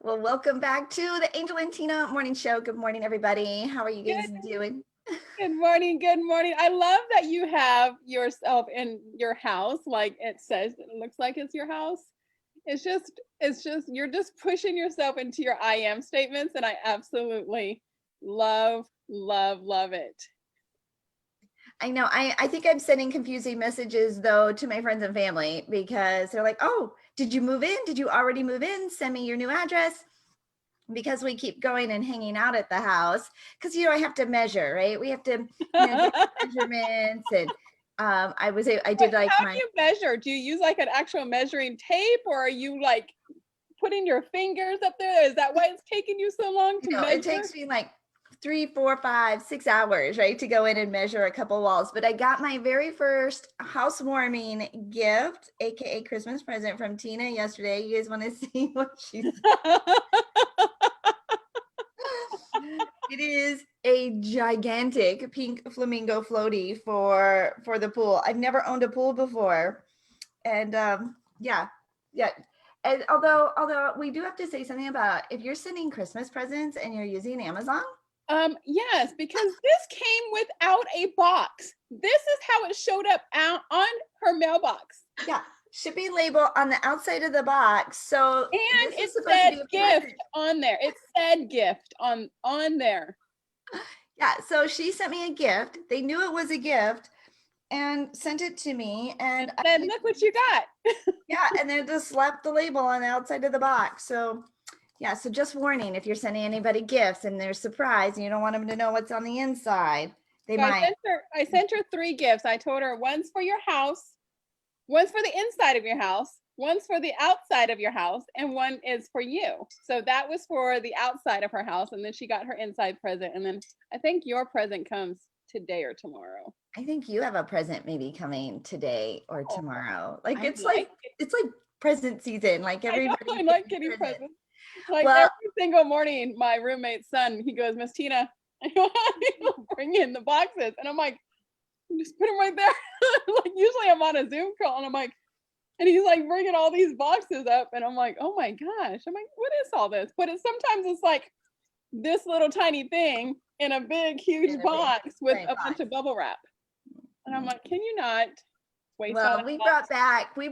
Well, welcome back to the Angel and Tina Morning Show. Good morning, everybody. How are you guys doing? Good morning. Good morning. I love that you have yourself in your house. Like it says, it looks like it's your house. It's just, you're just pushing yourself into your I am statements. And I absolutely love, love, love it. I know. I think I'm sending confusing messages though to my friends and family because they're like, "Oh, did you move in? Did you already move in? Send me your new address." Because we keep going and hanging out at the house because I have to measure, right? We have to get measurements and I did like How do my you measure? Do you use like an actual measuring tape, or are you like putting your fingers up there? Is that why it's taking you so long to measure? It takes me like 3, 4, 5, 6 hours, right, to go in and measure a couple walls. But I got my very first housewarming gift, aka Christmas present from Tina yesterday. You guys want to see what she said? It is a gigantic pink flamingo floaty for the pool. I've never owned a pool before, and yeah. And although we do have to say something about if you're sending Christmas presents and you're using Amazon. Yes, because this came without a box. This is how it showed up out on her mailbox. Yeah, shipping label on the outside of the box. So And this it is supposed to said be a gift present. on there. It said gift on there. Yeah, so she sent me a gift. They knew it was a gift and sent it to me. And then look what you got. yeah, and then just slapped the label on the outside of the box. So yeah, so just warning, if you're sending anybody gifts and they're surprised and you don't want them to know what's on the inside, they So might. I sent her 3 gifts. I told her one's for your house, one's for the inside of your house, one's for the outside of your house, and one is for you. So that was for the outside of her house, and then she got her inside present. And then I think your present comes today or tomorrow. I think you have a present maybe coming today or tomorrow. Like it's like it's like present season. Like everybody. I like getting presents. Like Well, every single morning, my roommate's son, he goes, Miss Tina, he'll bring in the boxes. And I'm like, just put them right there. Like usually I'm on a Zoom call and I'm like, and he's like bringing all these boxes up. And I'm like, oh my gosh. I'm like, what is all this? But sometimes it's like this little tiny thing in a big, huge box with a bunch of bubble wrap. And I'm like, can you not waste all that we box?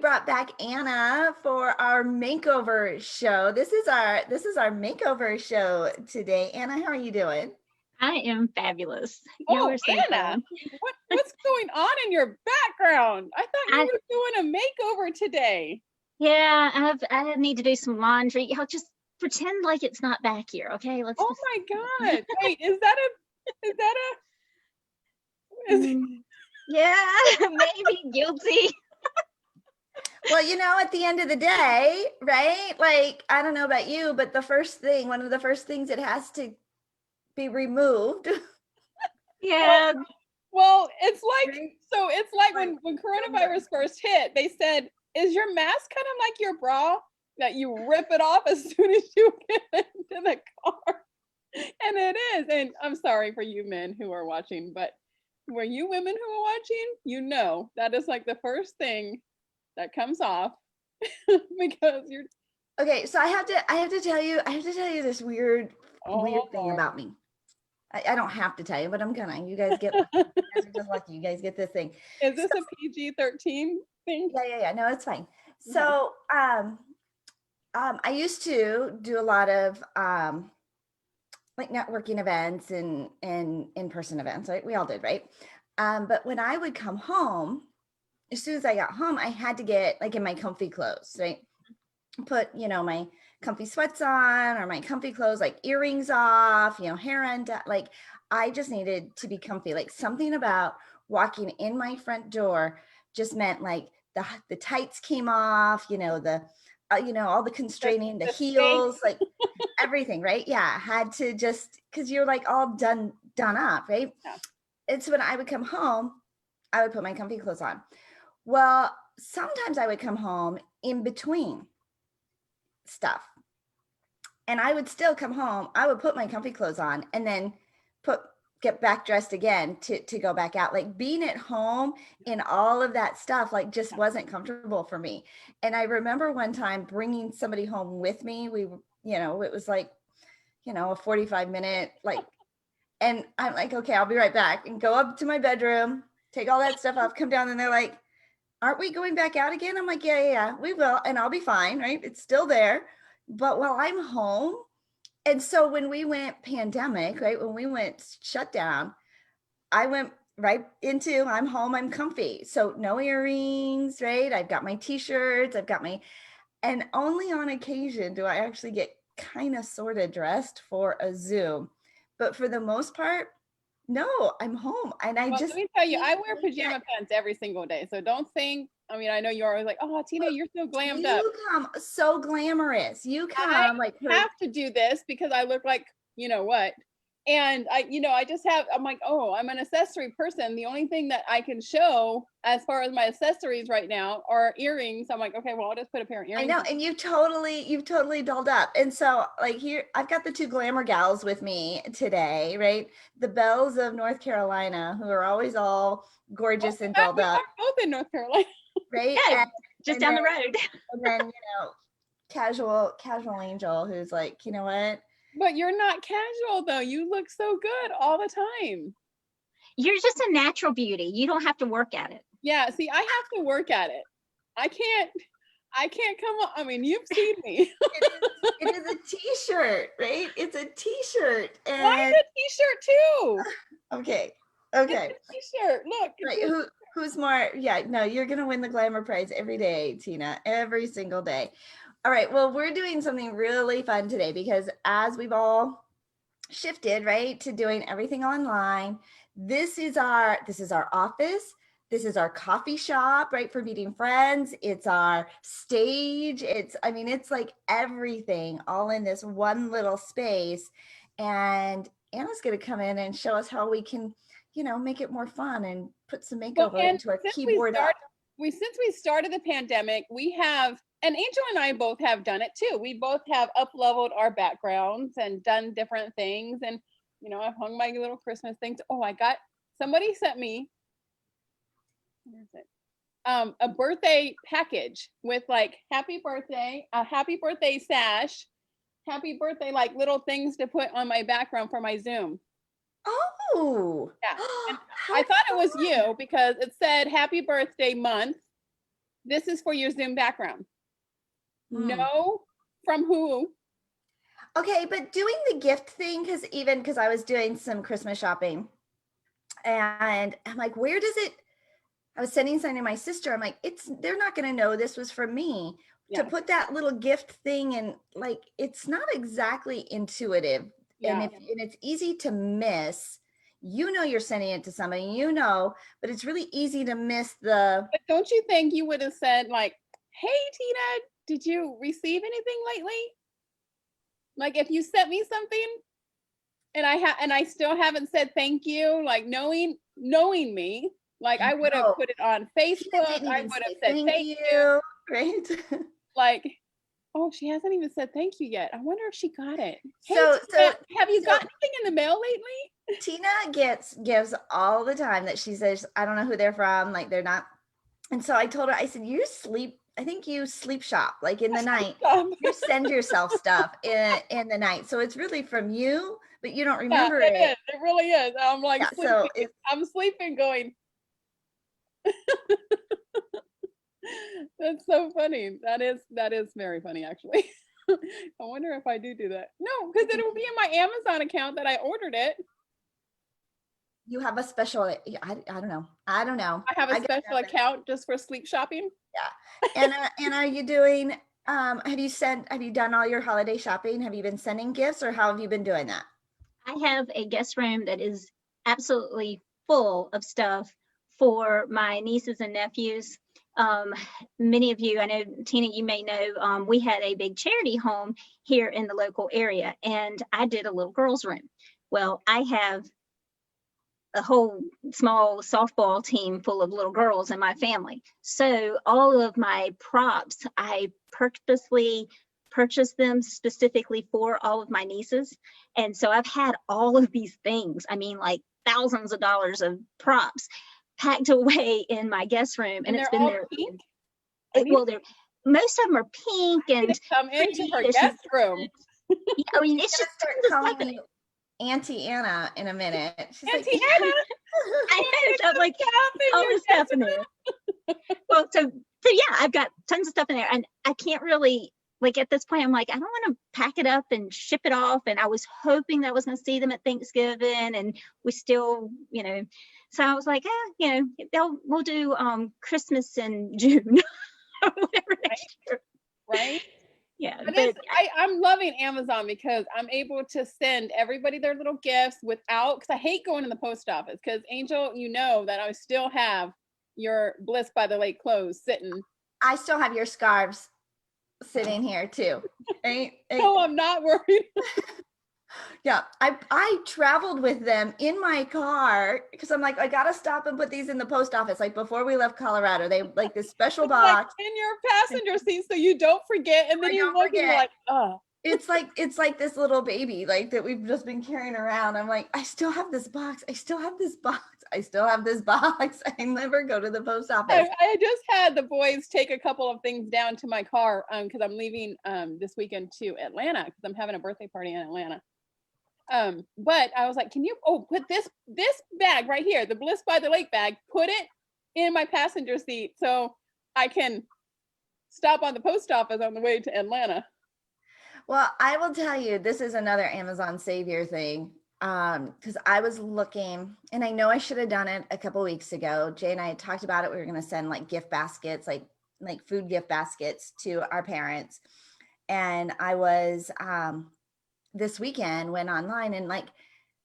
brought back Anna for our makeover show. This is our makeover show today. Anna, how are you doing? I am fabulous. Oh, Anna, what's going on in your background? I thought you were doing a makeover today. Yeah, I need to do some laundry. Y'all just pretend like it's not back here, okay? Oh my God! Wait, is that yeah, maybe guilty. Well, at the end of the day, right? Like, I don't know about you, but one of the first things that has to be removed. Yeah. Well, it's like, so it's like when coronavirus first hit, they said, is your mask kind of like your bra that you rip it off as soon as you get into the car? And it is. And I'm sorry for you men who are watching, but for you women who are watching, that is like the first thing that comes off because you're okay. So I have to tell you this weird thing about me. I don't have to tell you, but I'm gonna. You guys get lucky. You guys are just lucky. You guys get this thing. Is this a PG-13 thing? Yeah. No, it's fine. So I used to do a lot of like networking events and in-person events, right? We all did, right? But when I would come home, as soon as I got home, I had to get like in my comfy clothes, right? Put, my comfy sweats on or my comfy clothes, like earrings off, hair undone. Like I just needed to be comfy. Like something about walking in my front door just meant like the tights came off, all the constraining, the heels, like everything, right? Yeah, had to just, because you're like all done up, right? Yeah. It's when I would come home, I would put my comfy clothes on. Well, sometimes I would come home in between stuff. And I would still come home, I would put my comfy clothes on and then get back dressed again to go back out. Like being at home in all of that stuff, like just wasn't comfortable for me. And I remember one time bringing somebody home with me. We it was like, a 45-minute, like, and I'm like, okay, I'll be right back, and go up to my bedroom, take all that stuff off, come down, and they're like, aren't we going back out again? I'm like, yeah, we will. And I'll be fine, right? It's still there. But while I'm home, and so when we went pandemic, right, when we went shut down, I went right into, I'm home, I'm comfy. So no earrings, right? I've got my t-shirts, and only on occasion do I actually get kind of sort of dressed for a Zoom. But for the most part, no, I'm home. And Well, let me tell you, I wear pajama pants every single day. So don't think, I mean, I know you're always like, oh, Tina, you're so glammed up. You come so glamorous. You come I like have to do this because I look like, you know what? And I just I'm like, oh, I'm an accessory person. The only thing that I can show as far as my accessories right now are earrings. I'm like, okay, well, I'll just put a pair of earrings. I know, and you've totally dolled up. And so like here, I've got the two glamour gals with me today, right? The belles of North Carolina, who are always all gorgeous and dolled up. Both in North Carolina. Right? Yeah, just down the road. And then, casual angel who's like, you know what? But you're not casual though. You look so good all the time. You're just a natural beauty. You don't have to work at it. Yeah, see, I have to work at it. I can't come on. I mean, you've seen me. It is a t-shirt, right? It's a t-shirt. And Why is a t-shirt too? Okay. It's a t-shirt. Look. Right. Who's more? Yeah, no, you're gonna win the glamour prize every day, Tina, every single day. All right. Well, we're doing something really fun today because as we've all shifted, right, to doing everything online, this is our office. This is our coffee shop, right, for meeting friends. It's our stage. It's like everything all in this one little space. And Anna's going to come in and show us how we can, make it more fun and put some makeover into our keyboard. Since we started the pandemic, we have, and Angel and I both have done it too. We both have up-leveled our backgrounds and done different things. And, I've hung my little Christmas things. Oh, somebody sent me, where is it? A birthday package with like happy birthday, a happy birthday sash, happy birthday, like little things to put on my background for my Zoom. Oh, yeah. And I thought it was you because it said happy birthday month. This is for your Zoom background. No, from who? Okay, but doing the gift thing, because I was doing some Christmas shopping and I'm like, where does it, I was sending something to my sister. I'm like, they're not going to know this was from me. Yeah. To put that little gift thing and like, it's not exactly intuitive. Yeah. And it's easy to miss, you're sending it to somebody, but it's really easy to miss the. But don't you think you would have said like, hey, Tina, did you receive anything lately? Like if you sent me something and I still haven't said thank you, like knowing me, like I would have put it on Facebook. I would have said thank you. Right. Like, oh, she hasn't even said thank you yet. I wonder if she got it. Hey, so have you got anything in the mail lately? Tina gives all the time that she says, I don't know who they're from. Like they're not. And so I told her, I said, I think you sleep shop like in the night. You send yourself stuff in the night. So it's really from you, but you don't remember it. It really is. I'm like, I'm sleeping going. That's so funny. That is very funny, actually. I wonder if I do that. No, because it will be in my Amazon account that I ordered it. You have a special, I don't know. I have a special account just for sleep shopping. Yeah. And are you doing, have you done all your holiday shopping? Have you been sending gifts or how have you been doing that? I have a guest room that is absolutely full of stuff for my nieces and nephews. Many of you, I know, Tina, you may know, we had a big charity home here in the local area and I did a little girls' room. Well, I have a whole small softball team full of little girls in my family. So all of my props, I purposely purchased them specifically for all of my nieces. And so I've had all of these things, I mean, like thousands of dollars of props packed away in my guest room. And it's been there. Well, most of them are pink and come into her guest room. I mean, it's She's just gonna tons start of stuff calling in you Auntie Anna in a minute. She's like, Auntie Anna. I know, so I'm like, Stuff in all your this stuff in there. Well, so yeah, I've got tons of stuff in there, and I can't really, like, at this point, I'm like, I don't want to pack it up and ship it off. And I was hoping that I was going to see them at Thanksgiving, and we still, so I was like, we'll do Christmas in June or whatever next year. Right? Yeah, But I'm loving Amazon because I'm able to send everybody their little gifts without, because I hate going to the post office. Because Angel, you know that I still have your Bliss by the Lake clothes sitting. I still have your scarves sitting here too. No, I'm not worried. Yeah, I traveled with them in my car because I'm like, I gotta stop and put these in the post office. Like before we left Colorado, they like this special It's like box. in your passenger seat so you don't forget. And then I you don't look and you're forget. like, oh. It's like this little baby like that we've just been carrying around. I'm like, I still have this box. I still have this box. I still have this box. I never go to the post office. I just had the boys take a couple of things down to my car because I'm leaving this weekend to Atlanta because I'm having a birthday party in Atlanta. But I was like, can you put this bag right here, the Bliss by the Lake bag, put it in my passenger seat so I can stop on the post office on the way to Atlanta. Well, I will tell you, this is another Amazon Savior thing. Because I was looking, and I know I should have done it a couple weeks ago. Jay and I had talked about it. We were going to send like gift baskets, like food gift baskets to our parents. And I was this weekend went online and like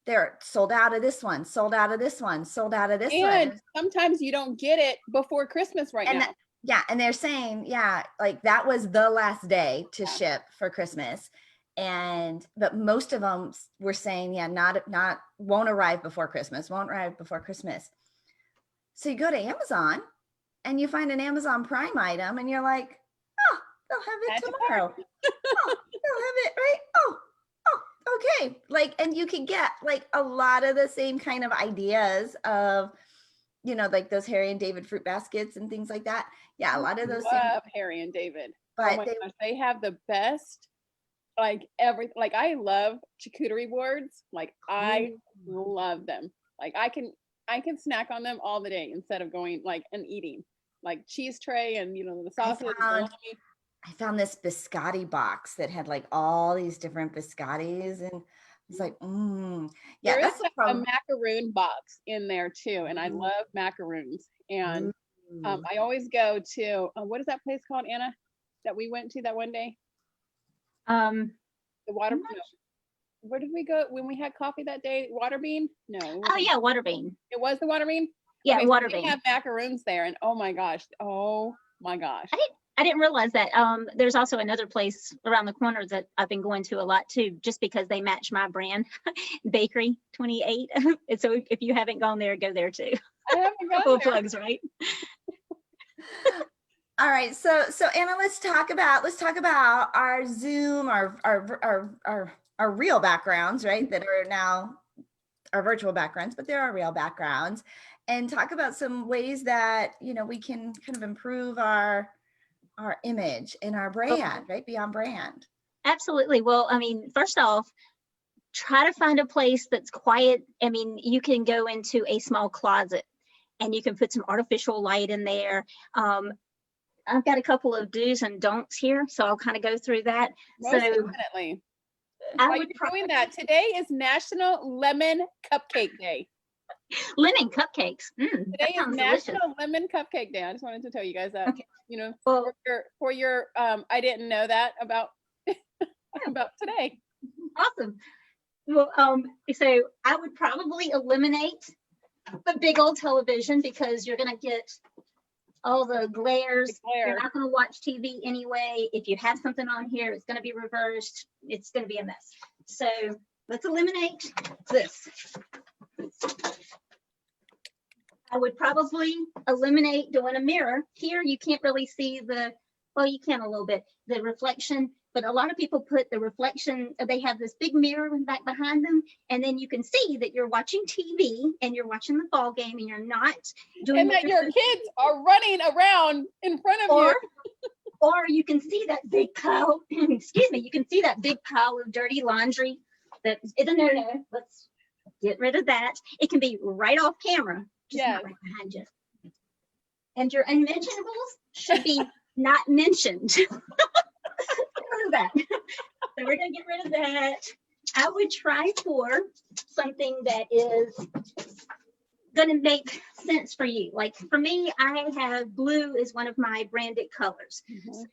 they're sold out of this one, sold out of this one, sold out of this one. And sometimes you don't get it before Christmas now. Yeah, and they're saying, like that was the last day to ship for Christmas. But most of them were saying, not won't arrive before Christmas, won't arrive before Christmas. So you go to Amazon and you find an Amazon Prime item and you're like, oh, they'll have it tomorrow. Oh, they'll have it, right? Oh, okay. Like, and you can get like a lot of the same kind of ideas of, like those Harry and David fruit baskets and things like that. Yeah, a lot of those. Love Harry and David. But oh my gosh, they have the best. Like I love charcuterie boards. Like I love them. Like I can snack on them all the day instead of going like and eating like cheese tray and the sausage. I found this biscotti box that had like all these different biscottis and it's like, yeah, there that's is a macaroon box in there too, and I love macaroons. And I always go to what is that place called, Anna, that we went to that one day? The water. No. Where did we go when we had coffee that day? Waterbean? No. Oh yeah, Waterbean. It was the Waterbean. Yeah, okay, Waterbean. So we have macaroons there, and oh my gosh. I didn't realize that. There's also another place around the corner that I've been going to a lot too, just because they match my brand, Bakery 28. And so if you haven't gone there, go there too. I haven't gone Full there. plugs, right? All right, so Anna, let's talk about our Zoom, our real backgrounds, right? That are now our virtual backgrounds, but they're our real backgrounds, and talk about some ways that we can kind of improve our image and our brand, right? Beyond brand. Absolutely. Well, I mean, first off, try to find a place that's quiet. I mean, you can go into a small closet and you can put some artificial light in there. I've got a couple of do's and don'ts here, so I'll kind of go through that. Most definitely. I would doing that. Today is National Lemon Cupcake Day. Lemon cupcakes. Today is National Lemon Cupcake Day. I just wanted to tell you guys that. Okay. Well, for your I didn't know that about about today. Awesome. Well, so I would probably eliminate the big old television because you're gonna get all the glares. You're not gonna watch TV anyway. If you have something on here, it's gonna be reversed. It's gonna be a mess. So let's eliminate this. I would probably eliminate doing a mirror. Here you can't really see you can a little bit, the reflection, but a lot of people put the reflection, they have this big mirror back behind them, and then you can see that you're watching TV and you're watching the ball game and you're not doing and that your kids are running around in front of you. Or you can see that big pile, excuse me, you can see that big pile of dirty laundry that is a no-no. Let's get rid of that. It can be right off camera, just not right behind you. And your unmentionables should be not mentioned. Get rid of that. So we're gonna get rid of that. I would try for something that is gonna make sense for you. Like for me, I have blue is one of my branded colors. So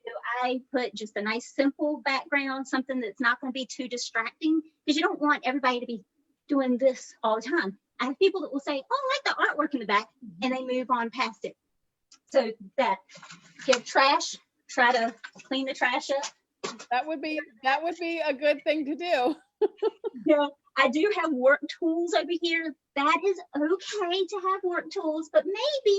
I put just a nice simple background, something that's not gonna be too distracting, because you don't want everybody to be doing this all the time. I have people that will say, oh, I like the artwork in the back, and they move on past it. So that, give trash, try to clean the trash up. That would be a good thing to do. Yeah, I do have work tools over here. That is okay to have work tools, but maybe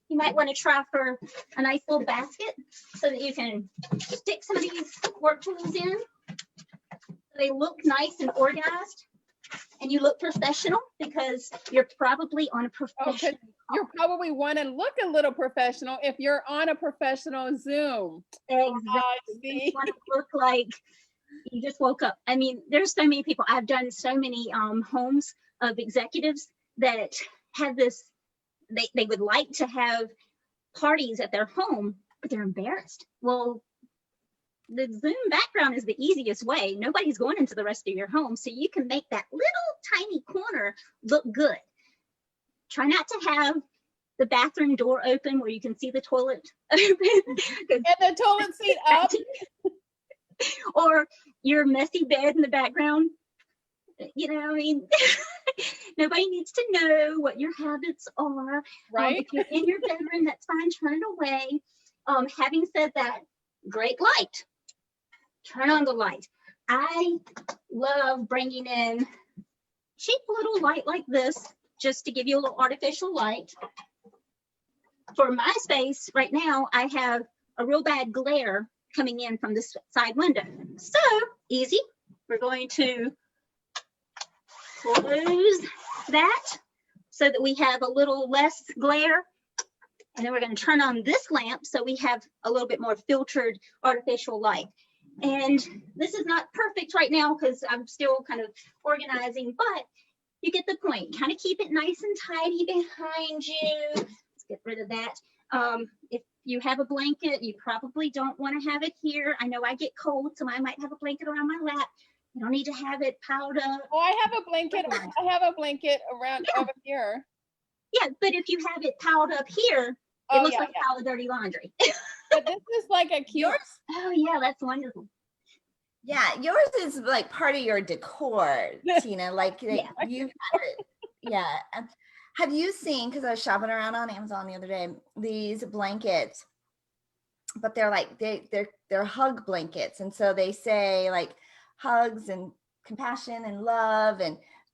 you might want to try for a nice little basket so that you can stick some of these work tools in. They look nice and organized, and you look professional because you're probably on a professional. You probably want to look a little professional if you're on a professional Zoom. Exactly. You want to look like you just woke up. I mean, there's so many people. I've done so many homes of executives that have this, they would like to have parties at their home, but they're embarrassed. Well, the Zoom background is the easiest way. Nobody's going into the rest of your home, so you can make that little tiny corner look good. Try not to have the bathroom door open where you can see the toilet open. And the toilet seat up. Or your messy bed in the background. You know, I mean, nobody needs to know what your habits are. Right. If you're in your bedroom, that's fine, turn it away. Having said that, great light. Turn on the light. I love bringing in cheap little light like this, just to give you a little artificial light. For my space right now, I have a real bad glare coming in from this side window. So easy, we're going to close that so that we have a little less glare. And then we're going to turn on this lamp so we have a little bit more filtered artificial light. And this is not perfect right now because I'm still kind of organizing, but you get the point. Kind of keep it nice and tidy behind you. Let's get rid of that. If you have a blanket, you probably don't want to have it here. I know I get cold, so I might have a blanket around my lap. You don't need to have it piled up. Oh, I have a blanket. I have a blanket around over here. Yeah, but if you have it piled up here, it looks like a pile of dirty laundry. But this is like a cute. Oh yeah, that's wonderful. Yeah, yours is like part of your decor, Tina. Like you have it. Yeah. Have you seen, because I was shopping around on Amazon the other day, these blankets, but they're like they're hug blankets. And so they say like hugs and compassion and love,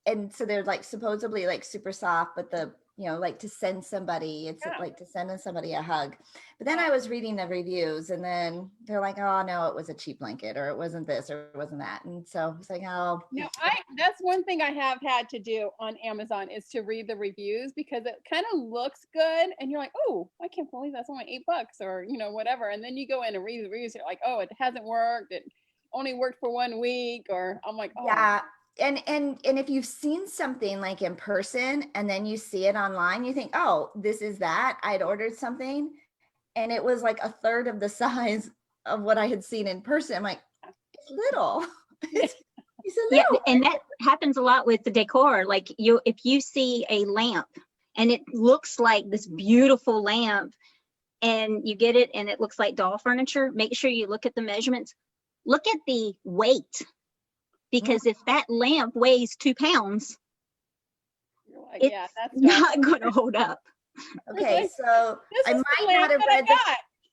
and so they're like supposedly like super soft, but the like to send somebody, it's like to send somebody a hug. But then I was reading the reviews, and then they're like, oh no, it was a cheap blanket, or it wasn't this, or it wasn't that. And so it's like, oh no, that's one thing I have had to do on Amazon is to read the reviews, because it kind of looks good and you're like, oh, I can't believe that's only $8 or whatever. And then you go in and read the reviews, you're like, oh, it hasn't worked, it only worked for 1 week, or I'm like, oh yeah. And if you've seen something like in person and then you see it online, you think, oh, this is that. I'd ordered something and it was like a third of the size of what I had seen in person. I'm like, it's little. It's a little. Yeah, and that happens a lot with the decor. Like if you see a lamp and it looks like this beautiful lamp and you get it and it looks like doll furniture, make sure you look at the measurements. Look at the weight. Because if that lamp weighs 2 pounds, like, it's not going to hold up. Okay, so I might not have read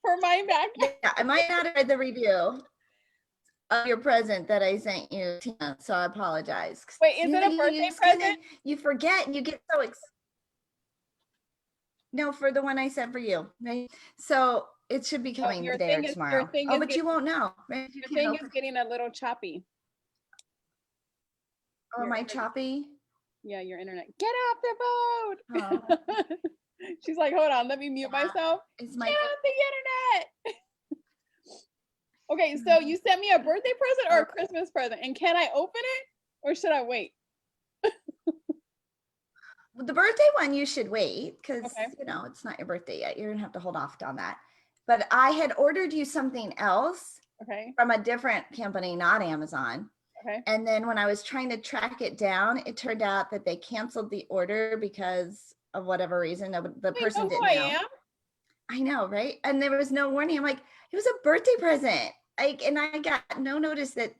for my back. Yeah, I might not have read the review of your present that I sent you, Tina, so I apologize. Wait, is it a birthday present? You forget, and you get so No, for the one I sent for you, right? So it should be coming today or tomorrow. Oh, but you won't know. Right? Your thing is getting a little choppy. Oh, am I choppy? Yeah, your internet. Get off the boat. Oh. She's like, hold on, let me mute myself. Get off the internet. Okay, so you sent me a birthday present or a Christmas present, and can I open it or should I wait? The birthday one, you should wait because, Okay. it's not your birthday yet. You're going to have to hold off on that. But I had ordered you something else Okay. from a different company, not Amazon. Okay. And then when I was trying to track it down, it turned out that they canceled the order because of whatever reason. The Wait, person know who didn't I know. am? I know, right? And there was no warning. I'm like, it was a birthday present. And I got no notice that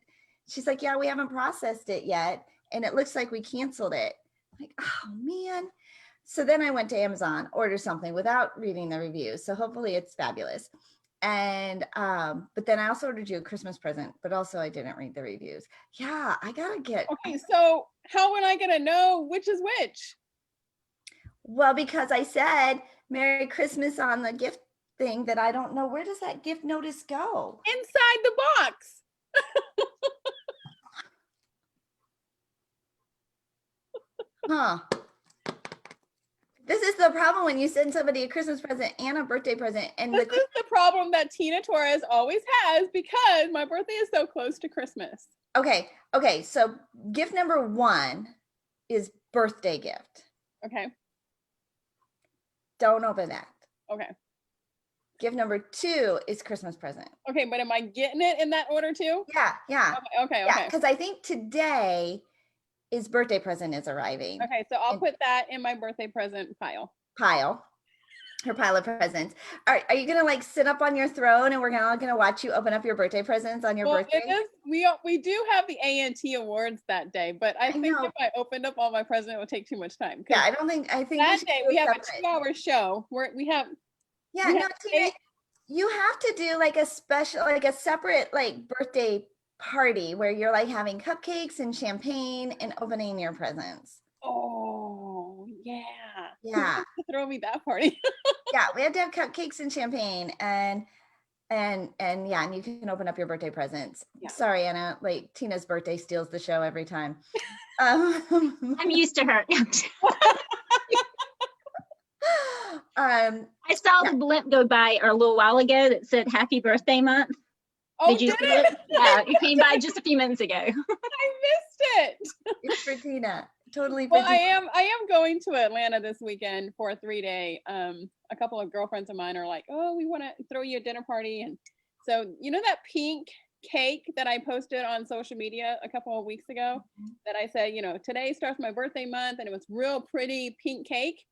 she's like, yeah, we haven't processed it yet. And it looks like we canceled it. Like, oh man. So then I went to Amazon, ordered something without reading the reviews. So hopefully it's fabulous. And but then I also ordered you a Christmas present, but also I didn't read the reviews. Yeah, I gotta get Okay, so how would I gonna know which is which? well, because I said Merry Christmas on the gift thing that I don't know. Where does that gift notice go? Inside the box. Huh. This is the problem when you send somebody a Christmas present and a birthday present. And This is the problem that Tina Torres always has because my birthday is so close to Christmas. okay. So gift number 1 is birthday gift. Okay. Don't open that. Okay. Gift number 2 is Christmas present. Okay, but am I getting it in that order too? Yeah. Okay. Yeah, because I think today is birthday present is arriving. Okay, so I'll put that in my birthday present pile. Her pile of presents. Are you gonna like sit up on your throne and we're all gonna watch you open up your birthday presents on your birthday? We do have the A&T awards that day, but I think know. if I opened up all my presents, it would take too much time. Yeah, I think That should day do we have a separate. 2-hour show where we have Tina, you have to do like a special, like a separate like birthday party where you're like having cupcakes and champagne and opening your presents. Oh yeah. Yeah. Throw me that party. Yeah, we have to have cupcakes and champagne and yeah, and you can open up your birthday presents. Yeah. Sorry, Anna, like Tina's birthday steals the show every time. I'm used to her. I saw the blimp go by a little while ago that said happy birthday month. Oh, Did you see it? Yeah, it came by just a few minutes ago. I missed it. It's for Tina. Totally for Well, Tina. I am going to Atlanta this weekend for a 3-day. A couple of girlfriends of mine are like, oh, we want to throw you a dinner party. And so, you know, that pink cake that I posted on social media a couple of weeks ago that I said, today starts my birthday month and it was real pretty pink cake.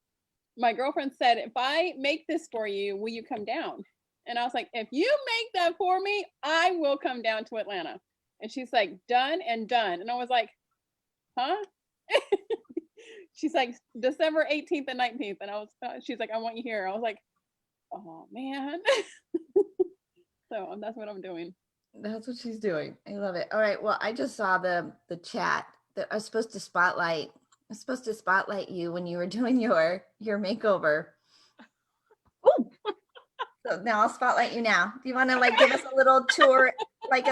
My girlfriend said, if I make this for you, will you come down? And I was like, if you make that for me, I will come down to Atlanta. And she's like, done and done. And I was like, huh? She's like, December 18th and 19th. And she's like, I want you here. I was like, oh man. So that's what I'm doing. That's what she's doing. I love it. All right. Well, I just saw the chat that I was supposed to spotlight. I was supposed to spotlight you when you were doing your makeover. Oh. So now I'll spotlight you now. Do you want to like give us a little tour, like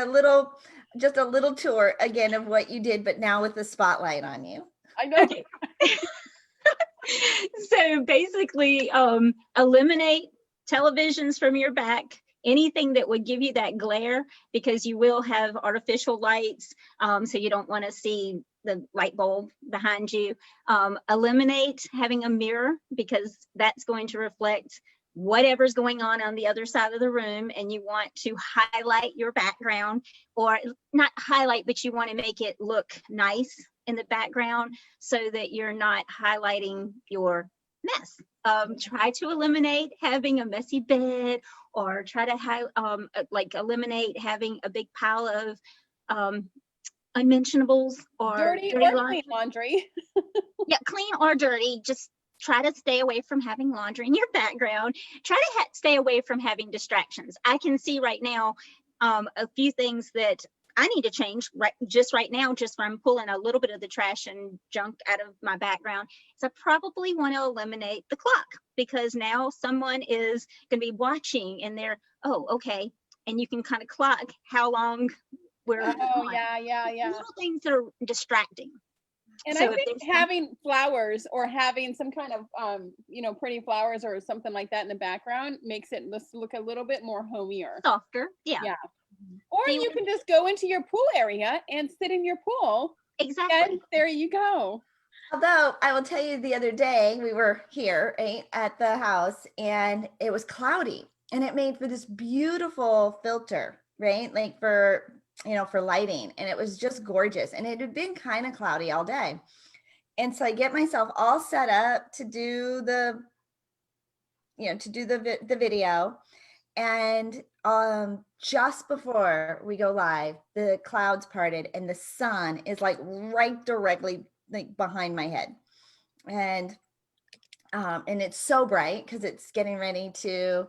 just a little tour again of what you did, but now with the spotlight on you? I know. Okay. So basically, eliminate televisions from your back, anything that would give you that glare, because you will have artificial lights, so you don't want to see the light bulb behind you. Eliminate having a mirror, because that's going to reflect whatever's going on the other side of the room, and you want to highlight your background, or not highlight, but you want to make it look nice in the background so that you're not highlighting your mess. Try to eliminate having a messy bed, or try to eliminate having a big pile of unmentionables or dirty or clean laundry. Yeah, clean or dirty. Just try to stay away from having laundry in your background. Try to stay away from having distractions. I can see right now a few things that I need to change right now, just from pulling a little bit of the trash and junk out of my background. So I probably want to eliminate the clock, because now someone is going to be watching and they're, oh, okay. And you can kind of clock how long we're on. Yeah. Little things that are distracting. And so I think having flowers or having some kind of, pretty flowers or something like that in the background makes it look a little bit more homier. Softer. Yeah. Or See, you can just go into your pool area and sit in your pool. exactly. And there you go. Although I will tell you, the other day we were here, right, at the house, and it was cloudy, and it made for this beautiful filter, right? Like for, for lighting, and it was just gorgeous. And it had been kind of cloudy all day. And so I get myself all set up to do the, the video. And just before we go live, the clouds parted and the sun is like right directly like behind my head. And it's so bright because it's getting ready to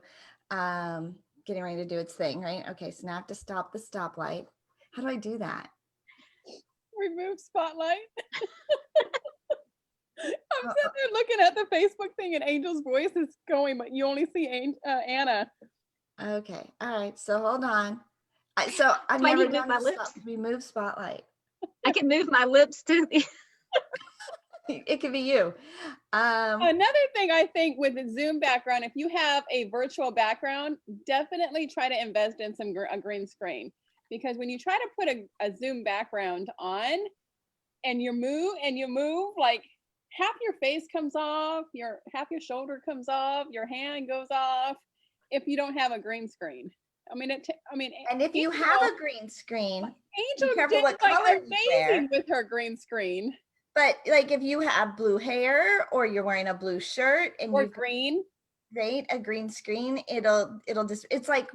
do its thing, right? Okay, so now I have to stop the stoplight. How do I do that? Remove spotlight. I'm sitting there looking at the Facebook thing and Angel's voice is going, but you only see Anna. Okay, all right, so hold on. So I've Why do never you move done my the lips? remove spotlight. I can move my lips to the It could be you. Another thing I think with the Zoom background, if you have a virtual background, definitely try to invest in a green screen, because when you try to put a Zoom background on and you move, like half your face comes off, half your shoulder comes off, your hand goes off if you don't have a green screen. And if you have a green screen, Angel be careful did what like color you wear. amazing with her green screen. But like if you have blue hair or you're wearing a blue shirt and Or you've green. right, a green screen, it'll just it's like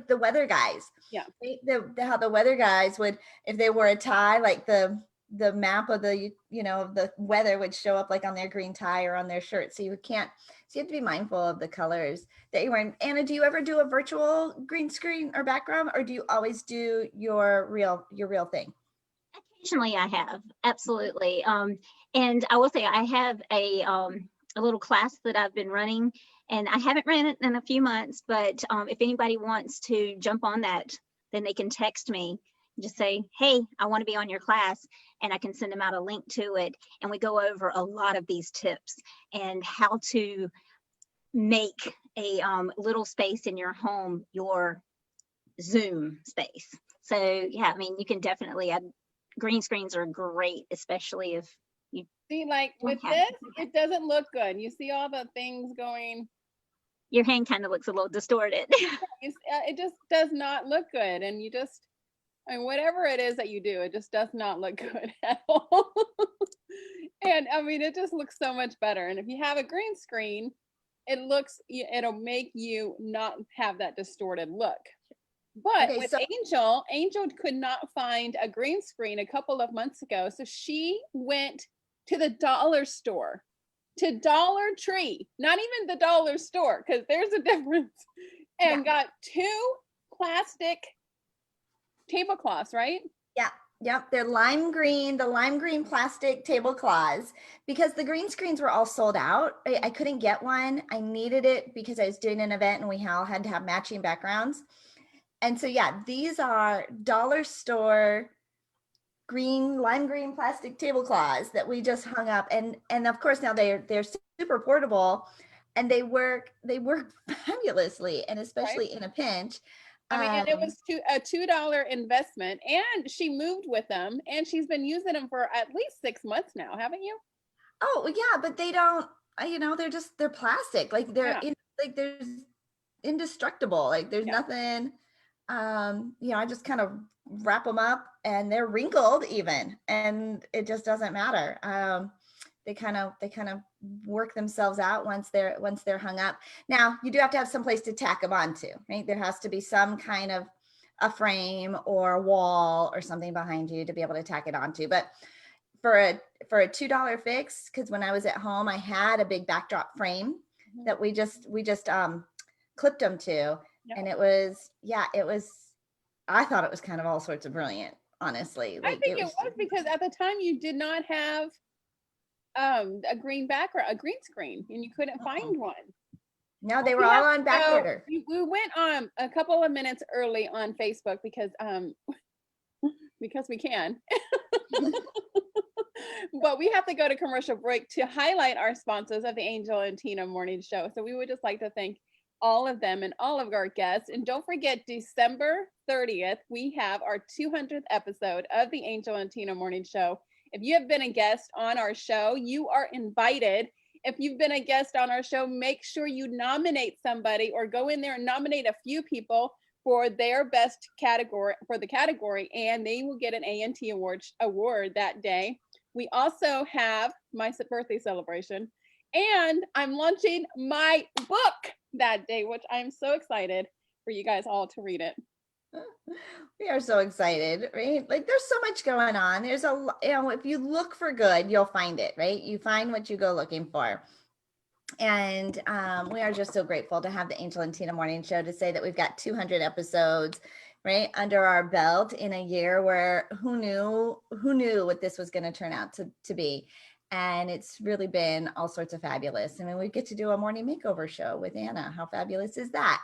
the weather guys. Yeah. Right? How the weather guys would, if they wore a tie, like the map of the of the weather would show up like on their green tie or on their shirt. So you have to be mindful of the colors that you're wearing. Anna, do you ever do a virtual green screen or background, or do you always do your real thing? Occasionally I have, absolutely. And I will say I have a little class that I've been running, and I haven't ran it in a few months, but if anybody wants to jump on that, then they can text me, just say, hey, I want to be on your class, and I can send them out a link to it. And we go over a lot of these tips and how to make a little space in your home your Zoom space. So yeah, I mean, you can definitely add. Green screens are great, especially if you see, like with this, it doesn't look good. You see all the things going. Your hand kind of looks a little distorted. It just does not look good. And whatever it is that you do, it just does not look good at all. And it just looks so much better. And if you have a green screen, it'll make you not have that distorted look. But Okay, with so Angel could not find a green screen a couple of months ago. So she went to the dollar store, to Dollar Tree, not even the dollar store, because there's a difference, and got 2 plastic tablecloths, right? Yeah. Yep, they're the lime green plastic tablecloths, because the green screens were all sold out. I couldn't get one. I needed it because I was doing an event and we all had to have matching backgrounds. And so, yeah, these are dollar store lime green plastic tablecloths that we just hung up. And of course now they're super portable, and they work fabulously, and especially in a pinch. And it was a $2 investment, and she moved with them, and she's been using them for at least 6 months now, haven't you? Oh yeah, but they don't, they're plastic. Like they're there's indestructible. Like there's nothing. I just kind of wrap them up, and they're wrinkled even, and it just doesn't matter. They kind of work themselves out once they're hung up. Now you do have to have some place to tack them onto, right? There has to be some kind of a frame or a wall or something behind you to be able to tack it onto. But for a $2 fix, because when I was at home, I had a big backdrop frame that we just clipped them to. And it was, I thought it was kind of all sorts of brilliant, honestly. Like, I think it was because at the time you did not have a green screen, and you couldn't find one. No, they were all on back order. We went on a couple of minutes early on Facebook because we can. But we have to go to commercial break to highlight our sponsors of the Angel and Tina Morning Show. So we would just like to thank all of them and all of our guests. And don't forget, December 30th, we have our 200th episode of the Angel and Tina Morning Show. If you have been a guest on our show, you are invited. If you've been a guest on our show, make sure you nominate somebody or go in there and nominate a few people for their best category, for the category, and they will get an ANT award that day. We also have my birthday celebration, and I'm launching my book that day, which I'm so excited for you guys all to read it. We are so excited, right? Like there's so much going on. There's if you look for good, you'll find it, right? You find what you go looking for. And we are just so grateful to have the Angel and Tina Morning Show, to say that we've got 200 episodes, right, under our belt in a year where who knew what this was going to turn out to be. And it's really been all sorts of fabulous. I mean, we get to do a morning makeover show with Anna. How fabulous is that?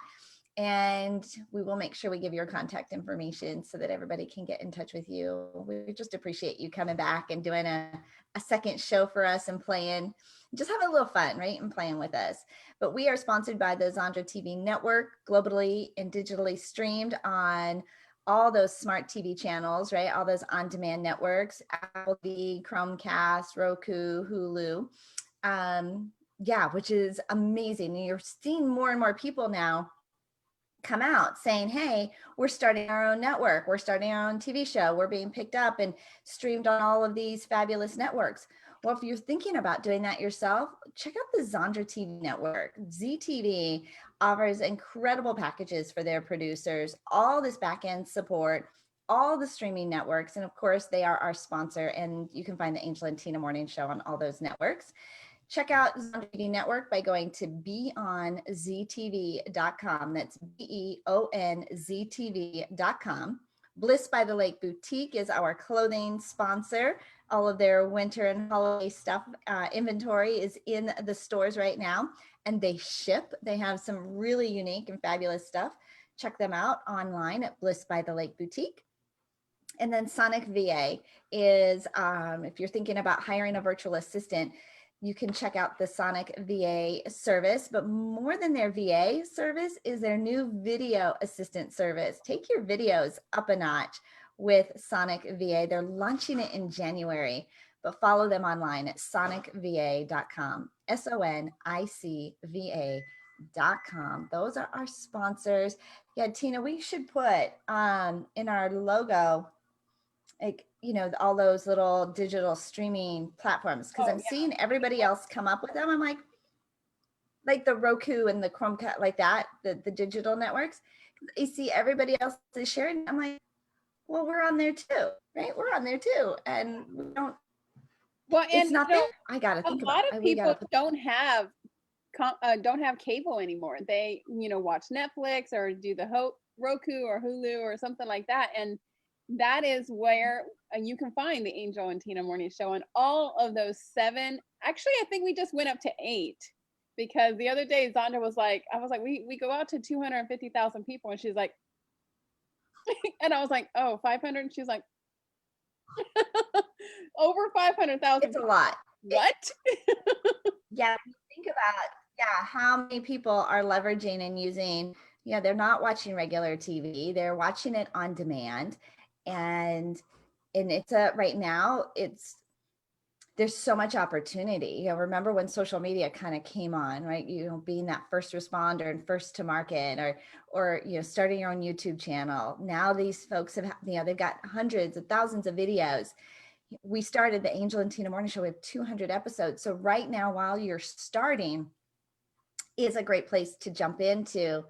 And we will make sure we give your contact information so that everybody can get in touch with you. We just appreciate you coming back and doing a second show for us and playing, just having a little fun, right? And playing with us. But we are sponsored by the Zandra TV network, globally and digitally streamed on all those smart TV channels, right? All those on-demand networks, Apple TV, Chromecast, Roku, Hulu. Yeah, which is amazing. And you're seeing more and more people now come out saying, hey, we're starting our own network. We're starting our own TV show. We're being picked up and streamed on all of these fabulous networks. Well, if you're thinking about doing that yourself, check out the Zandra TV network. ZTV offers incredible packages for their producers, all this back-end support, all the streaming networks. And of course, they are our sponsor, and you can find the Angel and Tina Morning Show on all those networks. Check out Zandra TV Network by going to beonztv.com. That's beonztv.com. Bliss by the Lake Boutique is our clothing sponsor. All of their winter and holiday stuff inventory is in the stores right now, and they ship. They have some really unique and fabulous stuff. Check them out online at Bliss by the Lake Boutique. And then Sonic VA is, if you're thinking about hiring a virtual assistant, you can check out the Sonic VA service, but more than their VA service is their new video assistant service. Take your videos up a notch with Sonic VA. They're launching it in January, but follow them online at sonicva.com, sonicva.com. Those are our sponsors. Yeah, Tina, we should put in our logo, like, you know, all those little digital streaming platforms, because I'm seeing everybody else come up with them. I'm like the Roku and the Chromecast, like that, the digital networks. You see everybody else is sharing. I'm like, well, we're on there too, right? We're on there too, and we don't. Well, and it's not there. I gotta think about it. A lot of people don't have cable anymore. They, you know, watch Netflix or do the Roku or Hulu or something like that, and that is where you can find the Angel and Tina Morning Show and all of those 7. Actually, I think we just went up to 8, because the other day Zandra was like, I was like, we go out to 250,000 people, and she's like, and I was like, oh, 500, and she's like, over 500,000. It's a lot. What? Yeah, think about how many people are leveraging and using. Yeah, they're not watching regular TV; they're watching it on demand. And it's right now, there's so much opportunity. You know, remember when social media kind of came on, right? You know, being that first responder and first to market, or you know, starting your own YouTube channel. Now these folks have, you know, they've got hundreds of thousands of videos. We started the Angel and Tina Morning Show with 200 episodes. So right now, while you're starting, is a great place to jump into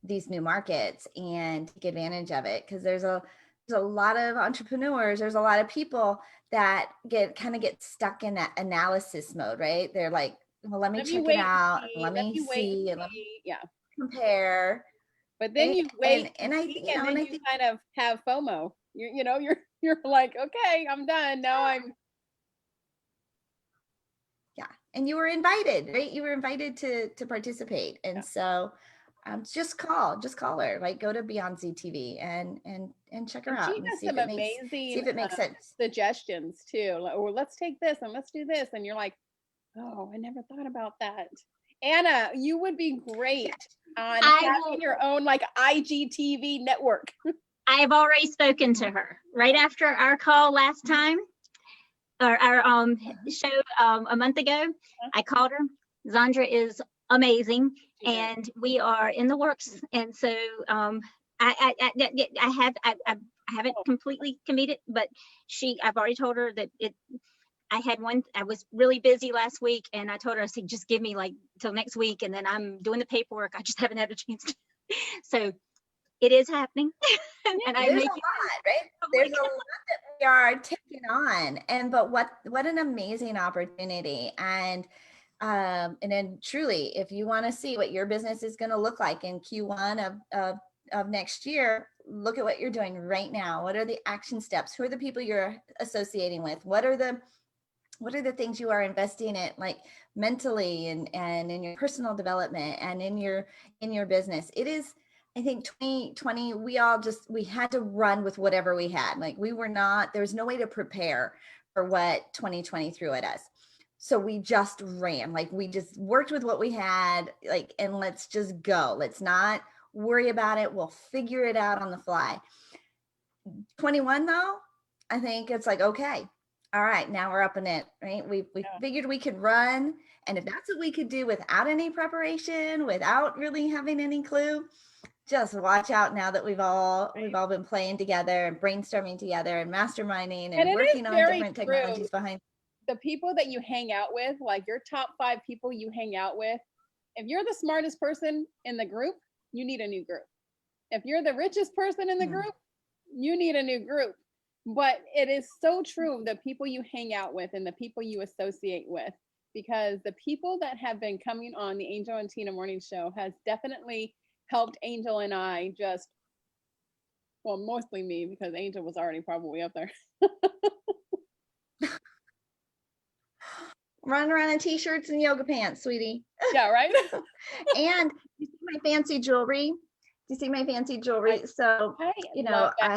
these new markets and take advantage of it, because there's a lot of entrepreneurs, there's a lot of people that get stuck in that analysis mode, right? They're like, well, let me check it out, let me see, and let me compare. But then you wait, and I think, and then you kind of have FOMO. You're like, okay, I'm done now. And you were invited, right? You were invited to participate, and so just call her, like go to Beyond ZTV and check her out and see if it makes sense. Suggestions too, or let's take this and let's do this, and you're like, oh, I never thought about that. Anna, you would be great on I having will- your own like IGTV network. I have already spoken to her right after our call last time, or our show a month ago. I called her. Zandra is amazing, and we are in the works. And so I haven't completely committed, but I've already told her that I was really busy last week, and I told her, I said, just give me like till next week, and then I'm doing the paperwork. I just haven't had a chance to. So it is happening. And I There's make a lot, right? There's a lot that we are taking on, but what an amazing opportunity. And then truly, if you want to see what your business is going to look like in Q1 of next year, look at what you're doing right now. What are the action steps? Who are the people you're associating with? What are the things you are investing in, like mentally and in your personal development and in your business? It is, I think 2020, we had to run with whatever we had. Like there was no way to prepare for what 2020 threw at us. So we just ran, like we just worked with what we had, like, and let's just go. Let's not worry about it. We'll figure it out on the fly. 21 though, I think it's like, okay, all right, now we're up in it, right? We figured we could run. And if that's what we could do without any preparation, without really having any clue, just watch out now that we've all been playing together and brainstorming together and masterminding and working on different technologies behind. The people that you hang out with, like your top 5 people you hang out with, if you're the smartest person in the group, you need a new group. If you're the richest person in the group, you need a new group. But it is so true, the people you hang out with and the people you associate with, because the people that have been coming on the Angel and Tina Morning Show has definitely helped Angel and I mostly me, because Angel was already probably up there. Run around in t-shirts and yoga pants, sweetie. Yeah, right. And you see my fancy jewelry? Do you see my fancy jewelry? So I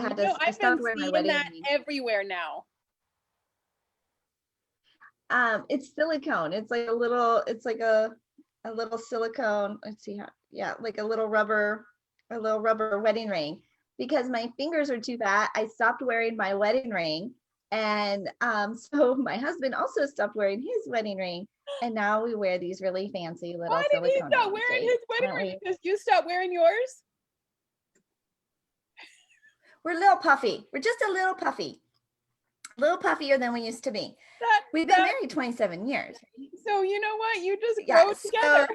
had to stop wearing my wedding ring. Everywhere now. It's silicone. It's like a little silicone. Let's see how. Yeah, like a little rubber wedding ring. Because my fingers are too fat, I stopped wearing my wedding ring. And so my husband also stopped wearing his wedding ring, and now we wear these really fancy little silicone rings. Why did he stop wearing his wedding ring? Because you stopped wearing yours? We're a little puffy. We're just a little puffy. A little puffier than we used to be. We've been married 27 years. So you know what? You just grow together.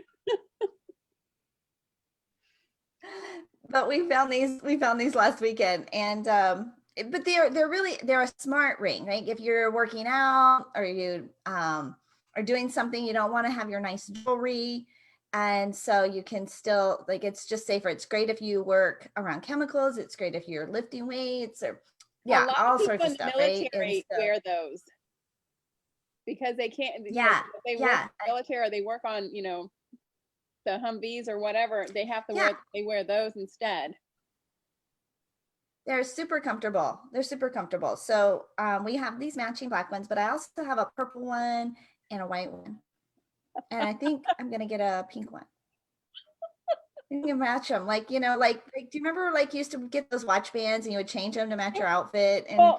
But we found these last weekend, and but they're a smart ring, right? If you're working out or you are doing something, you don't want to have your nice jewelry, and so you can still, like, it's just safer. It's great if you work around chemicals. It's great if you're lifting weights or all sorts of stuff. Military wear those because they can't. They work in the military, or they work on the Humvees or whatever. They have to wear those instead. They're super comfortable. So we have these matching black ones, but I also have a purple one and a white one. And I think I'm going to get a pink one. You can match them. Like, do you remember like you used to get those watch bands and you would change them to match your outfit? And, my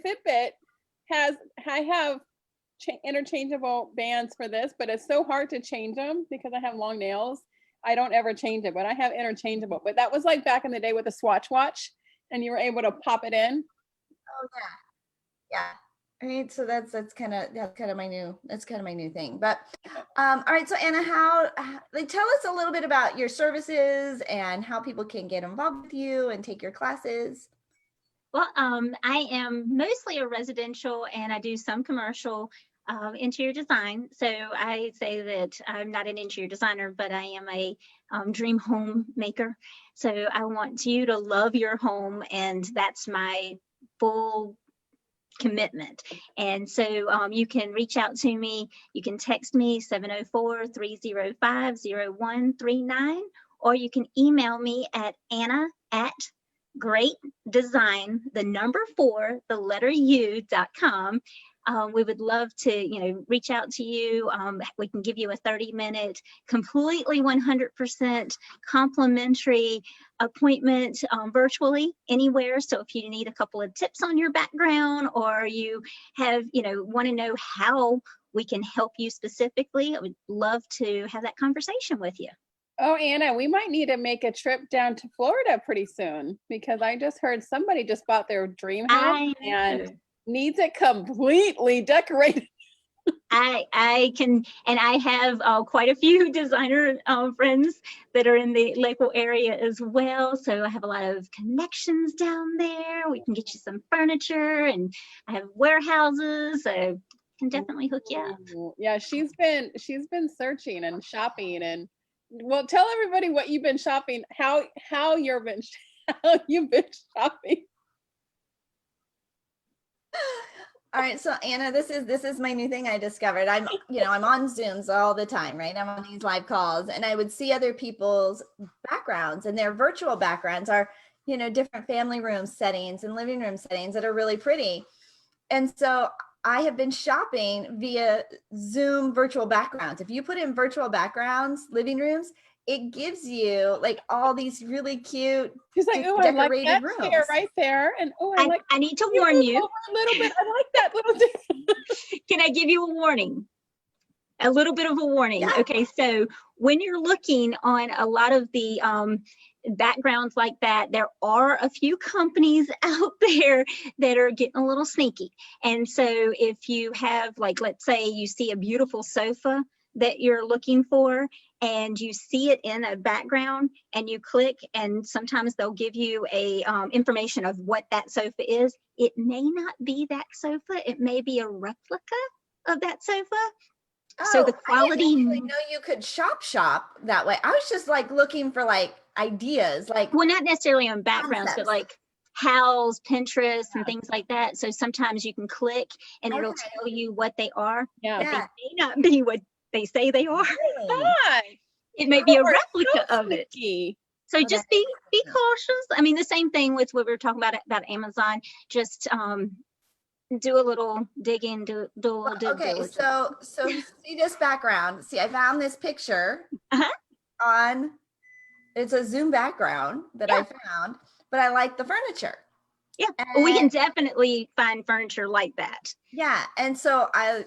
Fitbit I have interchangeable bands for this, but it's so hard to change them because I have long nails. I don't ever change it, but I have interchangeable. But that was like back in the day with a Swatch watch, and you were able to pop it in. Oh yeah. Right. So that's kind of my new thing. But all right. So Anna, tell us a little bit about your services and how people can get involved with you and take your classes. Well, I am mostly a residential, and I do some commercial interior design. So I say that I'm not an interior designer, but I am a dream home maker. So I want you to love your home, and that's my full commitment. And so you can reach out to me. You can text me 704-305-0139, or you can email me at Anna@greatdesign4u.com. we would love to, reach out to you. We can give you a 30-minute, completely 100% complimentary appointment virtually anywhere. So if you need a couple of tips on your background, or you have, want to know how we can help you specifically, I would love to have that conversation with you. Oh, Anna, we might need to make a trip down to Florida pretty soon, because I just heard somebody just bought their dream house and needs it completely decorated. I can, and I have quite a few designer friends that are in the local area as well. So I have a lot of connections down there. We can get you some furniture, and I have warehouses, so can definitely hook you up. Ooh, yeah, she's been searching and shopping, and well, tell everybody what you've been shopping, how you've been shopping. All right, so Anna, this is my new thing I discovered. I'm on Zooms all the time, right? I'm on these live calls, and I would see other people's backgrounds, and their virtual backgrounds are, different family room settings and living room settings that are really pretty. And so I have been shopping via Zoom virtual backgrounds. If you put in virtual backgrounds, living rooms, it gives you like all these really cute, She's like, oh, I like that rooms chair right there, and oh, I need to warn you a little bit. I like that little thing. Can I give you a warning? A little bit of a warning. Yeah. Okay, so when you're looking on a lot of the backgrounds like that, there are a few companies out there that are getting a little sneaky. And so if you have, like, let's say you see a beautiful sofa that you're looking for, and you see it in a background, and you click, and sometimes they'll give you a information of what that sofa is. It may not be that sofa. It may be a replica of that sofa. So the quality. I didn't know you could shop that way. I was just like looking for like ideas, like, well, not necessarily on backgrounds, concepts. but like House, Pinterest, and things like that. So sometimes you can click, and it'll Okay. tell you what they are. Yeah. But they may not be what they say they are. Hi. It may be a Oh, replica so of it. sneaky. So Oh, just be cautious. I mean, the same thing with what we were talking about Amazon. Just do a little digging, do a little due Okay, diligence. so see this background. See, I found this picture on, it's a Zoom background that I found, but I like the furniture. Yeah, we can definitely find furniture like that. Yeah, and so I'm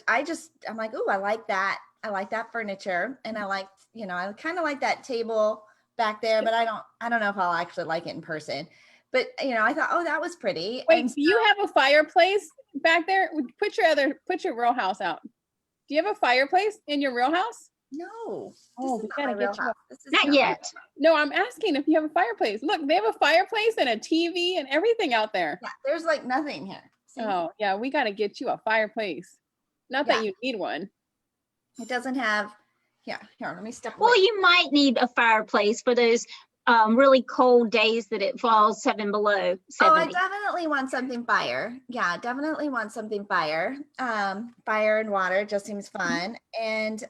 like, oh, I like that. I like that furniture, and I like, I kind of like that table back there, but I don't know if I'll actually like it in person. But I thought, oh, that was pretty. Wait, And do you have a fireplace back there? Put your real house out. Do you have a fireplace in your real house? no, Oh, this we is gotta not my real get you house. This is Not my yet. real house. No, I'm asking if you have a fireplace. Look, they have a fireplace and a TV and everything out there. Yeah, there's like nothing here. See? Oh, yeah, we got to get you a fireplace. Not that you need one. It doesn't have. Yeah, here, let me step away. Well, you might need a fireplace for those really cold days that it falls 7 below 70. Oh, I definitely want something fire. Yeah, definitely want something fire. Fire and water just seems fun. And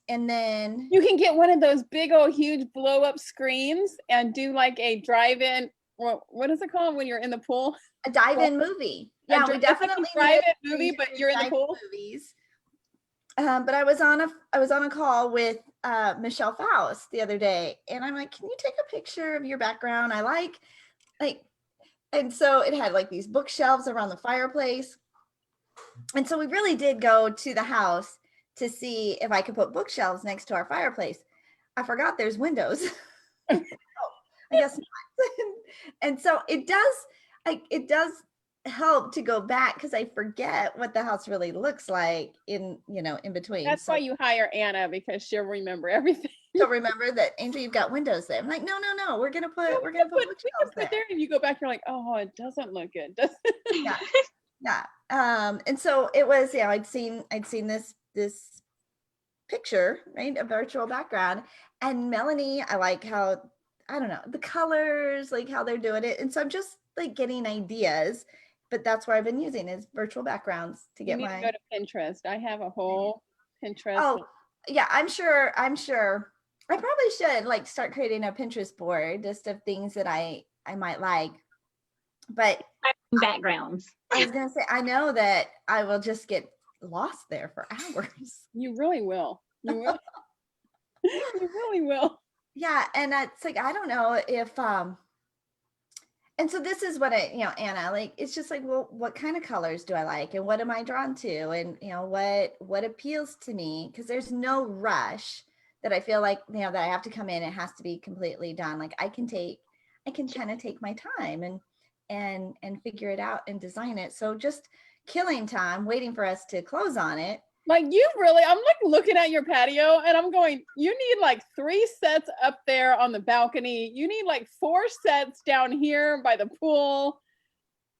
then You can get one of those big old huge blow up screens and do like a drive-in. What is it called when you're in the pool? a dive-in movie. Yeah, we definitely need drive-in movie, but you're in the pool. Movies. But I was on a call with Michelle Faust the other day, and I'm like, can you take a picture of your background? I like, and so it had like these bookshelves around the fireplace. And so we really did go to the house to see if I could put bookshelves next to our fireplace. I forgot there's windows. Oh, I guess not. And so it does help to go back, because I forget what the house really looks like in between. That's why you hire Anna, because she'll remember everything. So remember that, Angel, you've got windows there. I'm like, no, we're gonna put bookshelves there. And you go back, you're like, oh, it doesn't look good, does it? Yeah. And so it was, I'd seen this picture, right? A virtual background. And Melanie, I like how, I don't know, the colors, like how they're doing it. And so I'm just like getting ideas, but that's what I've been using is virtual backgrounds to get You need to go to Pinterest. I have a whole Pinterest. Oh, yeah, I'm sure. I probably should like start creating a Pinterest board just of things that I might like. But backgrounds. I was gonna say, I know that I will just get lost there for hours. You really will. You will. You really will. Yeah, and it's like I don't know if and so this is what Anna, like it's just like, well, what kind of colors do I like and what am I drawn to? And what appeals to me? Because there's no rush that I feel like, that I have to come in, it has to be completely done. Like I can kind of take my time and figure it out and design it. So just killing time, waiting for us to close on it. Like I'm like looking at your patio and I'm going, you need like 3 sets up there on the balcony. You need like 4 sets down here by the pool.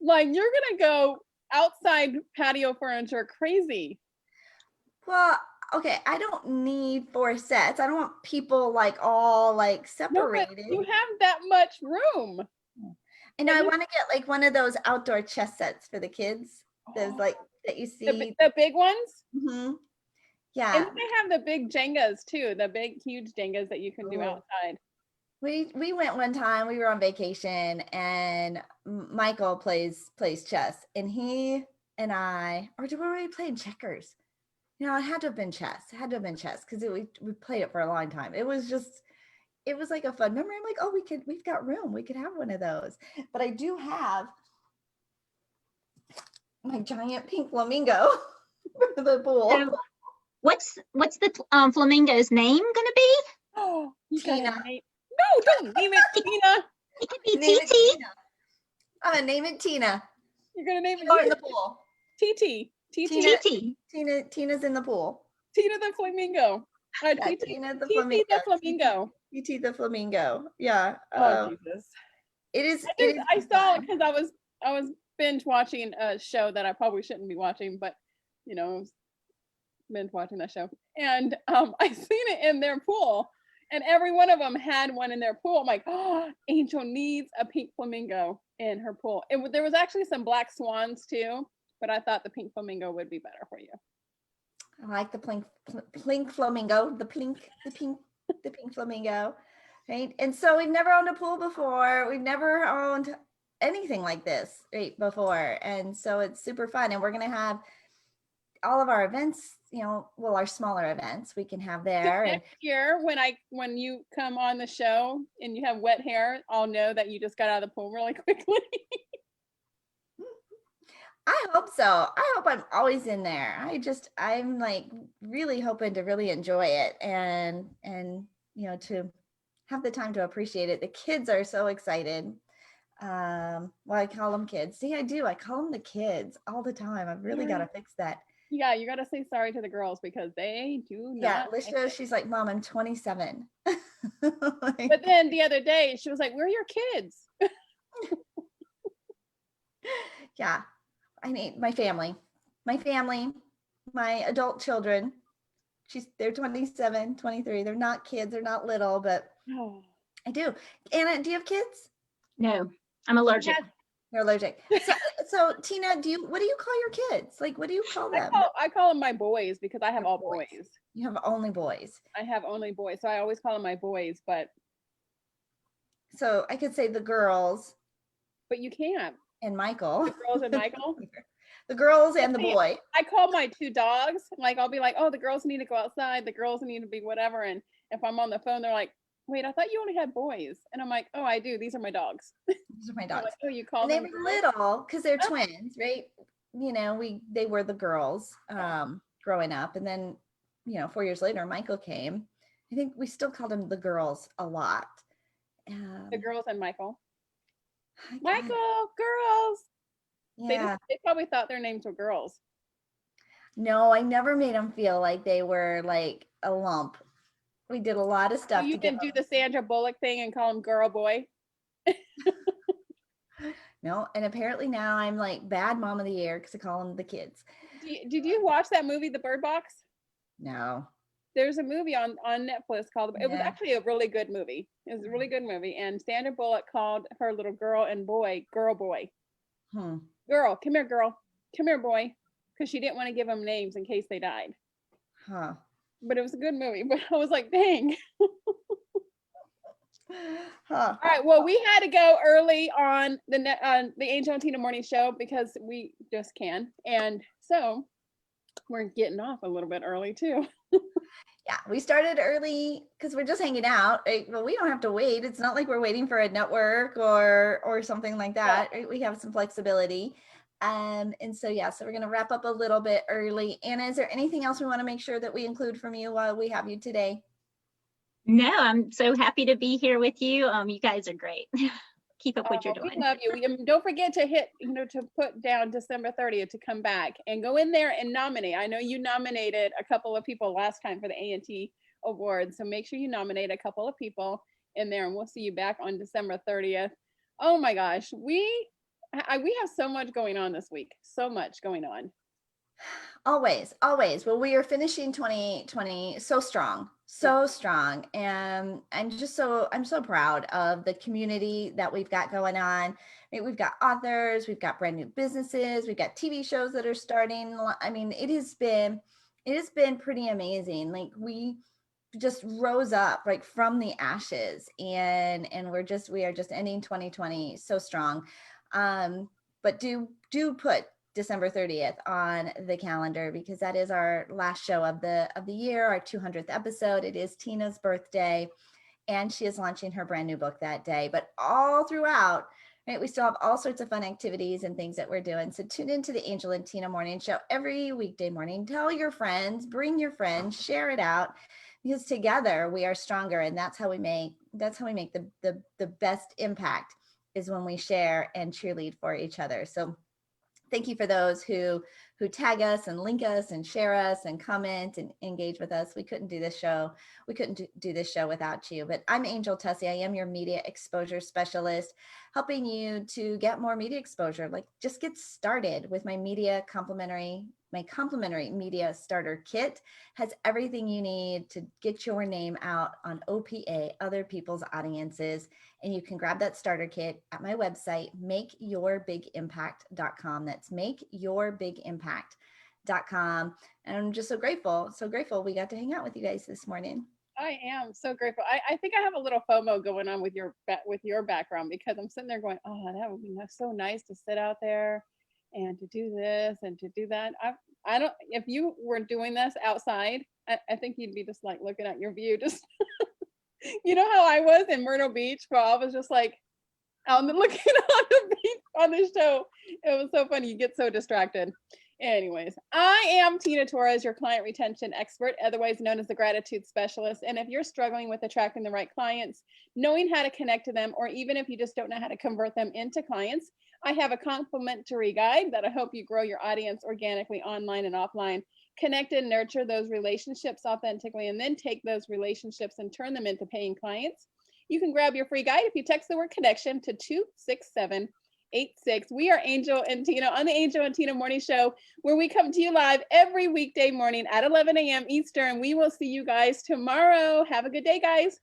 Like you're gonna go outside patio furniture crazy. Well, okay, I don't need 4 sets. I don't want people like all like No, but separated. you have that much room. I know I want to get like one of those outdoor chess sets for the kids. Those like that you see. The big ones. Mhm. Yeah. And they have the big Jengas too, the big huge Jengas that you can do Ooh. outside. We went one time, we were on vacation and Michael plays chess and he and I, or were we playing checkers? It had to have been chess. It had to have been chess because we played it for a long time. It was like a fun memory. I'm like, oh, we've got room. We could have one of those. But I do have my giant pink flamingo for the pool. So what's the flamingo's name gonna be? Oh, you gotta Tina. No, don't name it Tina. It could be Name it TT. Tina. I'm gonna name it Tina. You're gonna name Go in it the pool. TT. TT. Tina's in the pool. Tina the flamingo. Yeah, TT Tina the TT flamingo. the flamingo. TT the flamingo. Yeah. Oh Jesus. It is. I saw it because I was binge watching a show that I probably shouldn't be watching, but I was binge watching that show, and I seen it in their pool, and every one of them had one in their pool. I'm like, oh, Angel needs a pink flamingo in her pool. There was actually some black swans too, but I thought the pink flamingo would be better for you. I like the pink flamingo, the pink flamingo, right? And so we've never owned a pool before. We've never owned anything like this, right, before. And so it's super fun. And we're going to have all of our events, our smaller events we can have there. So next year, when you come on the show and you have wet hair, I'll know that you just got out of the pool really quickly. I hope so. I hope I'm always in there. I'm like really hoping to really enjoy it and to have the time to appreciate it. The kids are so excited. Well, I call them kids. See, I do. I call them the kids all the time. I've really got to fix that. Yeah, you got to say sorry to the girls because they do not. Yeah, Lisha, she's like, Mom, I'm 27. But then the other day, she was like, where are your kids? Yeah, I need my family, my adult children. They're 27, 23. They're not kids. They're not little, but I do. Anna, do you have kids? No, I'm allergic. You're allergic. So Tina, what do you call your kids? Like, what do you call them? I call them my boys because I have all boys. You have only boys. I have only boys. So I always call them my boys, so I could say the girls. But you can't. And Michael. The girls and Michael. The girls and the boy. I call my 2 dogs. Like I'll be like, oh, the girls need to go outside. The girls need to be whatever. And if I'm on the phone, they're like, wait, I thought you only had boys. And I'm like, oh, I do. These are my dogs. These are my dogs. Like, oh, you call them. They were little because they're twins, right? They were the girls growing up, and then 4 years later, Michael came. I think we still called him the girls a lot. The girls and Michael. Michael, girls. Yeah. They probably thought their names were girls. No, I never made them feel like they were like a lump. We did a lot of stuff. So you didn't do the Sandra Bullock thing and call him girl boy? No, and apparently now I'm like bad mom of the year because I call them the kids. Did you watch that movie, The Bird Box? No. There's a movie on Netflix called, it was actually a really good movie. It was a really good movie. And Sandra Bullock called her little girl and boy, girl boy. Girl, come here, girl. Come here, boy. Because she didn't want to give them names in case they died. Huh. But it was a good movie. But I was like, dang. Huh. All right. Well, we had to go early on the Angel and Tina morning show because we just can. And so we're getting off a little bit early too. Yeah, we started early because we're just hanging out. Right? Well, we don't have to wait. It's not like we're waiting for a network or something like that. Right? We have some flexibility. And so yeah, so we're gonna wrap up a little bit early. Anna, is there anything else we want to make sure that we include from you while we have you today? No, I'm so happy to be here with you. You guys are great. Keep up what you're We doing. love you. Don't forget to hit, to put down December 30th to come back and go in there and nominate. I know you nominated a couple of people last time for the A&T Awards, so make sure you nominate a couple of people in there, and we'll see you back on December 30th. Oh my gosh, we have so much going on this week. So much going on. Always, always. Well, we are finishing 2020 so strong, so strong. And I'm so proud of the community that we've got going on. Right? We've got authors, we've got brand new businesses, we've got TV shows that are starting. I mean, it has been pretty amazing. Like we just rose up like from the ashes and we are just ending 2020 so strong. But do put December 30th on the calendar because that is our last show of the year, our 200th episode. It is Tina's birthday and she is launching her brand new book that day. But all throughout, right, we still have all sorts of fun activities and things that we're doing. So tune into the Angel and Tina morning show every weekday morning. Tell your friends, bring your friends, share it out because together we are stronger. And that's how we make the best impact is when we share and cheerlead for each other. So thank you for those who tag us and link us and share us and comment and engage with us. We couldn't do this show. We couldn't do this show without you. But I'm Angel Tuccy. I am your media exposure specialist, helping you to get more media exposure. Like just get started with my complimentary media starter kit. Has everything you need to get your name out on OPA, other people's audiences. And you can grab that starter kit at my website, makeyourbigimpact.com. That's makeyourbigimpact.com. And I'm just so grateful we got to hang out with you guys this morning. I am so grateful. I think I have a little FOMO going on with your background because I'm sitting there going, oh, that would be so nice to sit out there and to do this and to do that. I don't, if you were doing this outside, I think you'd be just like looking at your view, just, you know how I was in Myrtle Beach, where I was just like looking on the beach on this show. It was so funny. You get so distracted. Anyways, I am Tina Torres, your client retention expert, otherwise known as the gratitude specialist. And if you're struggling with attracting the right clients, knowing how to connect to them, or even if you just don't know how to convert them into clients, I have a complimentary guide that'll help you grow your audience organically online and offline. Connect and nurture those relationships authentically, and then take those relationships and turn them into paying clients. You can grab your free guide if you text the word connection to 26786. We are Angel and Tina on the Angel and Tina Morning Show, where we come to you live every weekday morning at 11 a.m. Eastern. We will see you guys tomorrow. Have a good day, guys.